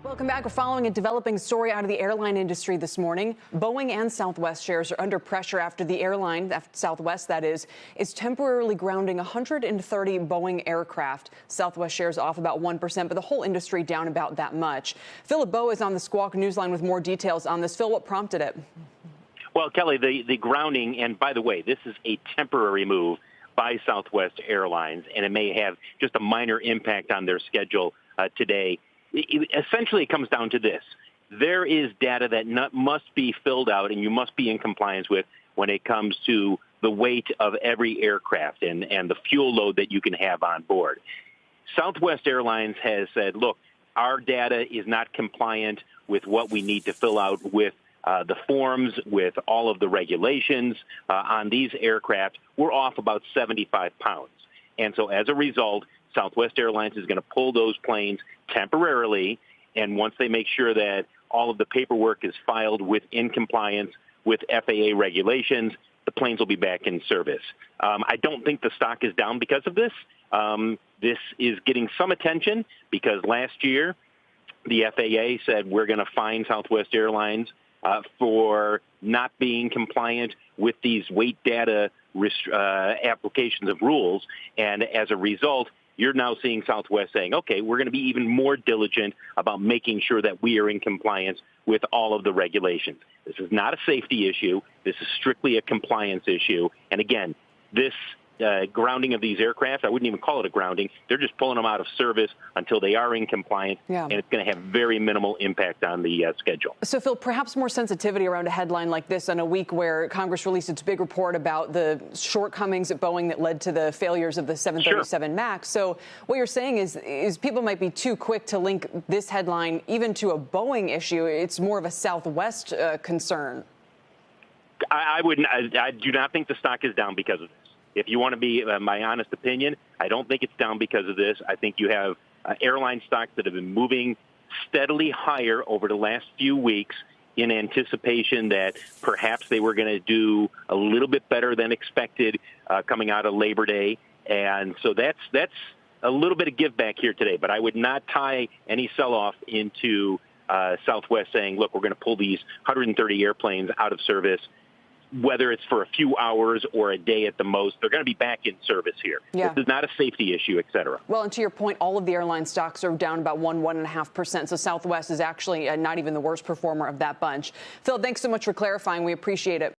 Welcome back. We're following a developing story out of the airline industry this morning. Boeing and Southwest shares are under pressure after the airline, Southwest that is temporarily grounding 130 Boeing aircraft. Southwest shares off about 1%, but the whole industry down about that much. Philip Bowe is on the Squawk Newsline with more details on this. Phil, what prompted it? Well, Kelly, the grounding, and by the way, this is a temporary move by Southwest Airlines, and it may have just a minor impact on their schedule today. Essentially, it comes down to this. There is data that must be filled out and you must be in compliance with when it comes to the weight of every aircraft and the fuel load that you can have on board. Southwest Airlines has said, look, our data is not compliant with what we need to fill out with the forms, with all of the regulations on these aircraft. We're off about 75 pounds. And so as a result, Southwest Airlines is going to pull those planes temporarily, and once they make sure that all of the paperwork is filed in compliance with FAA regulations, the planes will be back in service. I don't think the stock is down because of this. This is getting some attention because last year the FAA said we're going to fine Southwest Airlines for not being compliant with these weight data applications of rules, and as a result, you're now seeing Southwest saying, okay, we're going to be even more diligent about making sure that we are in compliance with all of the regulations. This is not a safety issue. This is strictly a compliance issue. And again, this grounding of these aircraft, I wouldn't even call it a grounding. They're just pulling them out of service until they are in compliance, and it's going to have very minimal impact on the schedule. So, Phil, perhaps more sensitivity around a headline like this on a week where Congress released its big report about the shortcomings at Boeing that led to the failures of the 737 MAX. So what you're saying is people might be too quick to link this headline even to a Boeing issue. It's more of a Southwest concern. I do not think the stock is down because of this. If you want to be my honest opinion, I don't think it's down because of this. I think you have airline stocks that have been moving steadily higher over the last few weeks in anticipation that perhaps they were going to do a little bit better than expected coming out of Labor Day. And so that's a little bit of give back here today. But I would not tie any sell-off into Southwest saying, look, we're going to pull these 130 airplanes out of service. Whether it's for a few hours or a day at the most, they're going to be back in service here. This is not a safety issue, et cetera. Well, and to your point, all of the airline stocks are down about 1.5%. So Southwest is actually not even the worst performer of that bunch. Phil, thanks so much for clarifying. We appreciate it.